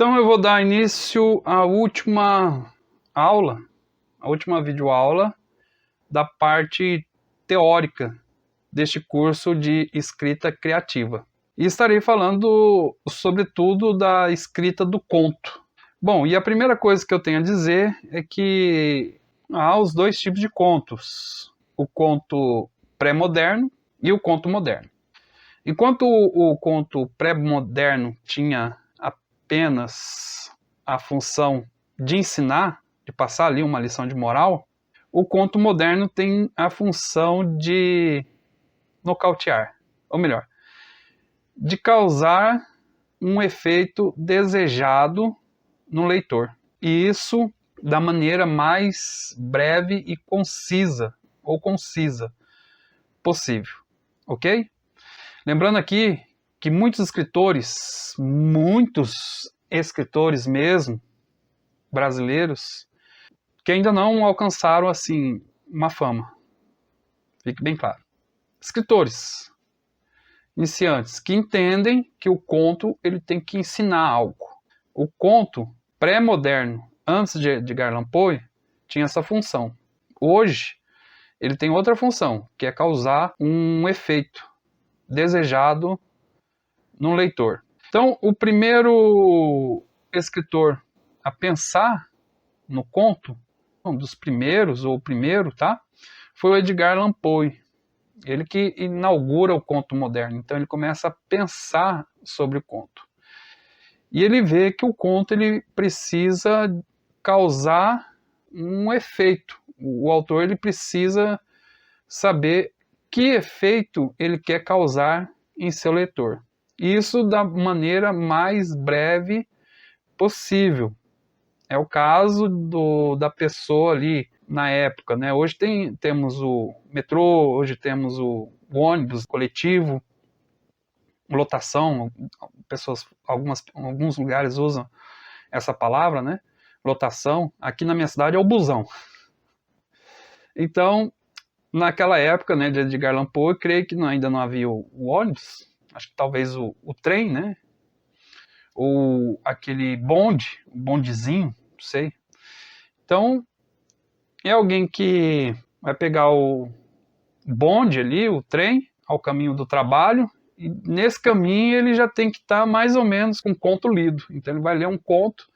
Então eu vou dar início à última aula, a última videoaula da parte teórica deste curso de escrita criativa. E estarei falando sobretudo da escrita do conto. Bom, e a primeira coisa que eu tenho a dizer é que há os dois tipos de contos, o conto pré-moderno e o conto moderno. Enquanto o conto pré-moderno tinha apenas a função de ensinar, de passar ali uma lição de moral, o conto moderno tem a função de nocautear, ou melhor, de causar um efeito desejado no leitor. E isso da maneira mais breve e concisa, ou concisa, possível, ok? Lembrando aqui que muitos escritores mesmo, brasileiros, que ainda não alcançaram, assim, uma fama. Fique bem claro. Escritores iniciantes que entendem que o conto ele tem que ensinar algo. O conto pré-moderno, antes de Edgar Allan Poe, tinha essa função. Hoje, ele tem outra função, que é causar um efeito desejado no leitor. Então, o primeiro escritor a pensar no conto, um dos primeiros, ou o primeiro, tá? Foi o Edgar Allan Poe. Ele que inaugura o conto moderno. Então, ele começa a pensar sobre o conto. E ele vê que o conto ele precisa causar um efeito. O autor ele precisa saber que efeito ele quer causar em seu leitor. Isso da maneira mais breve possível. É o caso da pessoa ali na época, né? Hoje temos o metrô, hoje temos o ônibus coletivo, lotação, alguns lugares usam essa palavra, né? Lotação. Aqui na minha cidade é o busão. Então, naquela época, né, de Edgar Allan Poe, eu creio que ainda não havia o ônibus, acho que talvez o trem, né? Ou aquele o bondezinho, não sei. Então, é alguém que vai pegar o bonde ali, o trem, ao caminho do trabalho, e nesse caminho ele já tem que estar mais ou menos com um conto lido. Então ele vai ler um conto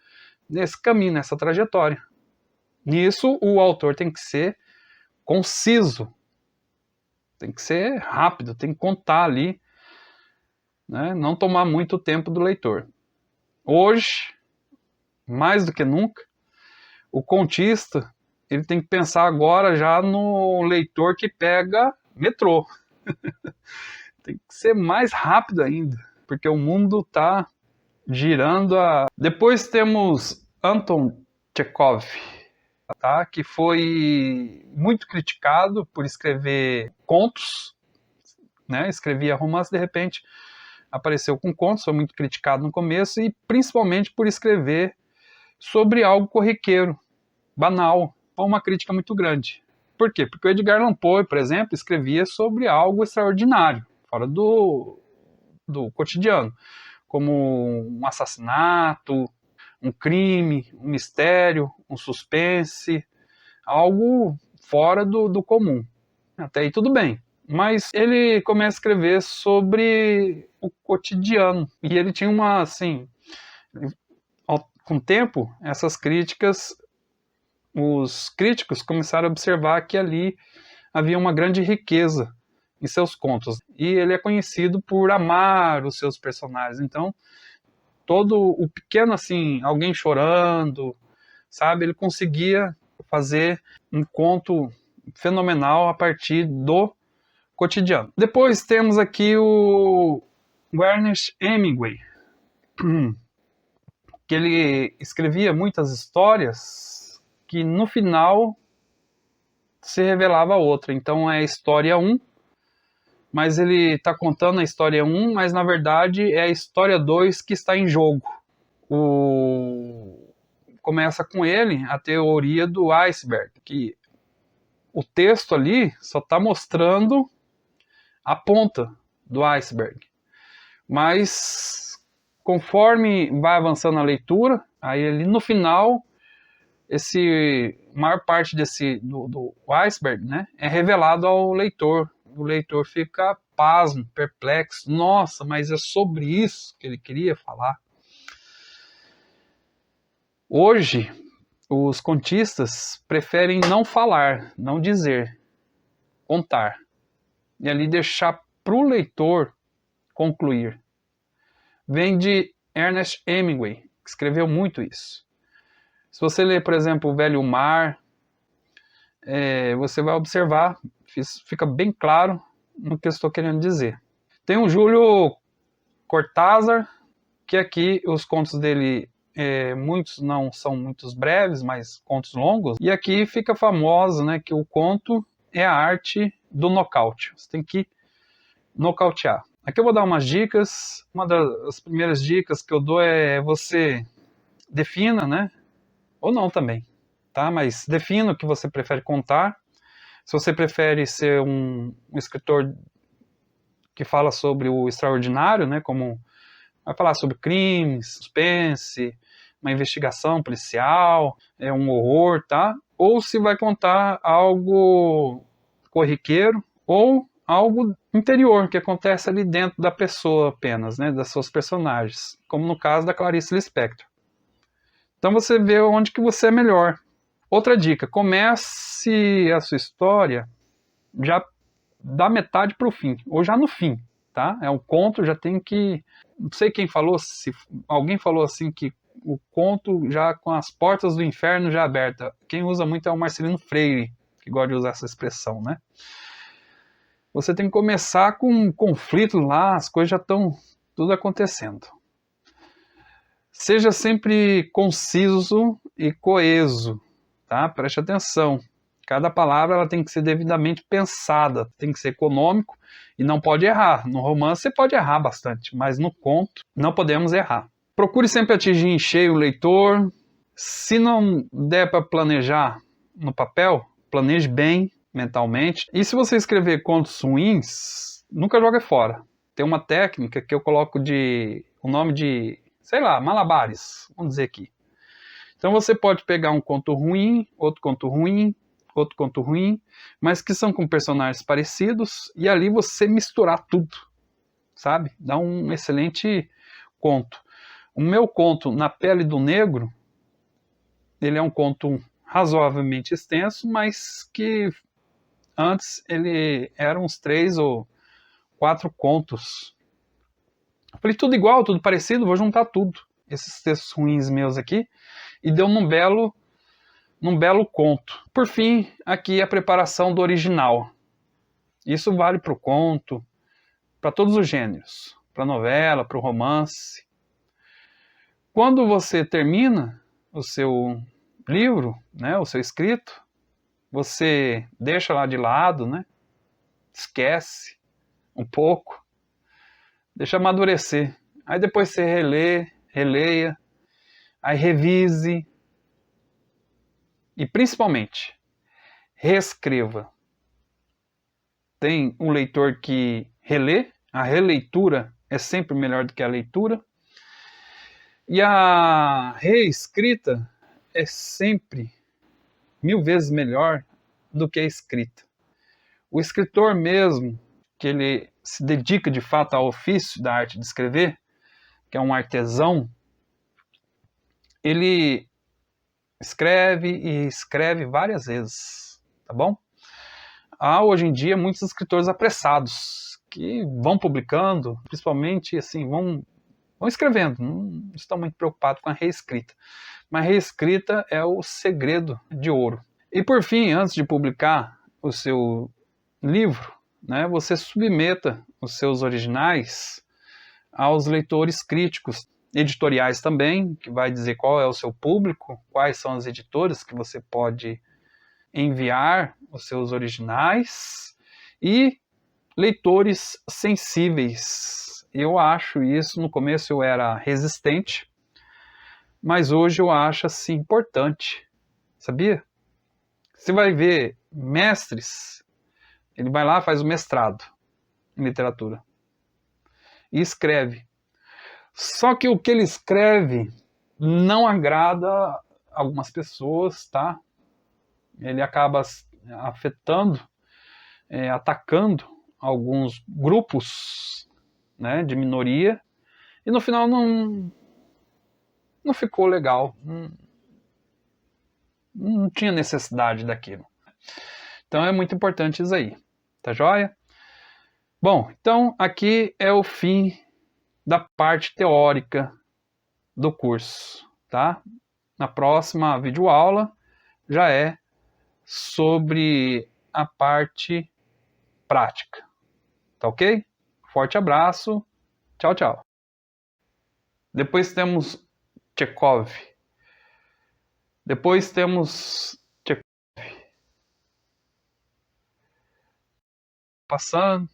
nesse caminho, nessa trajetória. Nisso, o autor tem que ser conciso, tem que ser rápido, tem que contar ali, né? Não tomar muito tempo do leitor. Hoje, mais do que nunca, o contista ele tem que pensar agora já no leitor que pega metrô. Tem que ser mais rápido ainda, porque o mundo está girando a... Depois temos Anton Chekhov, tá? Que foi muito criticado por escrever contos, né? Escrevia romance, de repente apareceu com contos, foi muito criticado no começo, e principalmente por escrever sobre algo corriqueiro, banal. Foi uma crítica muito grande. Por quê? Porque o Edgar Allan Poe, por exemplo, escrevia sobre algo extraordinário, fora do cotidiano, como um assassinato, um crime, um mistério, um suspense, algo fora do comum. Até aí tudo bem. Mas ele começa a escrever sobre o cotidiano. E ele tinha uma, assim, com o tempo, essas críticas, os críticos começaram a observar que ali havia uma grande riqueza em seus contos. E ele é conhecido por amar os seus personagens. Então, todo o pequeno, assim, alguém chorando, sabe? Ele conseguia fazer um conto fenomenal a partir do cotidiano. Depois temos aqui o Ernest Hemingway, que ele escrevia muitas histórias que no final se revelava outra. Então é a história 1, mas ele está contando a história 1, mas na verdade é a história 2 que está em jogo. Começa com ele a teoria do iceberg, que o texto ali só está mostrando a ponta do iceberg. Mas Conforme vai avançando a leitura, aí ali no final, maior parte do iceberg, né, é revelado ao leitor. O leitor fica pasmo, perplexo. Nossa, mas é sobre isso que ele queria falar. Hoje, os contistas preferem não falar, não dizer, contar. E ali deixar para o leitor concluir. Vem de Ernest Hemingway, que escreveu muito isso. Se você ler, por exemplo, O Velho Mar, você vai observar, fica bem claro no que eu estou querendo dizer. Tem o Júlio Cortázar, que aqui os contos dele, muitos não são muitos breves, mas contos longos. E aqui fica famoso, né, que o conto é a arte do nocaute. Você tem que nocautear. Aqui eu vou dar umas dicas. Uma das primeiras dicas que eu dou é você defina, né? Ou não também, tá? Mas defina o que você prefere contar. Se você prefere ser um escritor que fala sobre o extraordinário, né? Como vai falar sobre crimes, suspense, uma investigação policial, um horror, tá? Ou se vai contar algo corriqueiro ou algo interior, que acontece ali dentro da pessoa apenas, né? Das suas personagens, como no caso da Clarice Lispector. Então você vê onde que você é melhor. Outra dica, comece a sua história já da metade para o fim, ou já no fim, tá? Um conto, já tem que... Não sei quem falou, se alguém falou assim que o conto já com as portas do inferno já abertas. Quem usa muito é o Marcelino Freire, que gosta de usar essa expressão, né? Você tem que começar com um conflito lá, as coisas já estão tudo acontecendo. Seja sempre conciso e coeso, tá? Preste atenção. Cada palavra ela tem que ser devidamente pensada, tem que ser econômico e não pode errar. No romance você pode errar bastante, mas no conto não podemos errar. Procure sempre atingir em cheio o leitor. Se não der para planejar no papel, planeje bem mentalmente. E se você escrever contos ruins, nunca jogue fora. Tem uma técnica que eu coloco o nome de, sei lá, malabares, vamos dizer aqui. Então você pode pegar um conto ruim, outro conto ruim, outro conto ruim, mas que são com personagens parecidos, e ali você misturar tudo, sabe? Dá um excelente conto. O meu conto, Na Pele do Negro, ele é um conto razoavelmente extenso, mas que antes ele era uns 3 ou 4 contos. Eu falei, tudo igual, tudo parecido, vou juntar tudo. Esses textos ruins meus aqui, e deu num belo conto. Por fim, aqui a preparação do original. Isso vale para o conto, para todos os gêneros, para a novela, para o romance. Quando você termina o seu livro, né, o seu escrito, você deixa lá de lado, né, esquece um pouco, deixa amadurecer. Aí depois você releia, aí revise e principalmente reescreva. Tem um leitor que relê, a releitura é sempre melhor do que a leitura. E a reescrita é sempre 1000 vezes melhor do que a escrita. O escritor mesmo, que ele se dedica de fato ao ofício da arte de escrever, que é um artesão, ele escreve e escreve várias vezes, tá bom? Há hoje em dia muitos escritores apressados que vão publicando, principalmente assim, vão escrevendo, não estão muito preocupados com a reescrita. Mas a reescrita é o segredo de ouro. E por fim, antes de publicar o seu livro, né, você submeta os seus originais aos leitores críticos, editoriais também, que vai dizer qual é o seu público, quais são as editoras que você pode enviar os seus originais, e leitores sensíveis. Eu acho isso, no começo eu era resistente, mas hoje eu acho assim importante, sabia? Você vai ver mestres, ele vai lá, faz o mestrado em literatura e escreve. Só que o que ele escreve não agrada algumas pessoas, tá? Ele acaba afetando, atacando alguns grupos, né, de minoria, e no final não ficou legal, não tinha necessidade daquilo. Então é muito importante isso aí, tá joia? Bom, então aqui é o fim da parte teórica do curso, tá? Na próxima videoaula já é sobre a parte prática, tá ok? Forte abraço, tchau, tchau. Depois temos Chekhov. Depois temos Chekhov. Passando.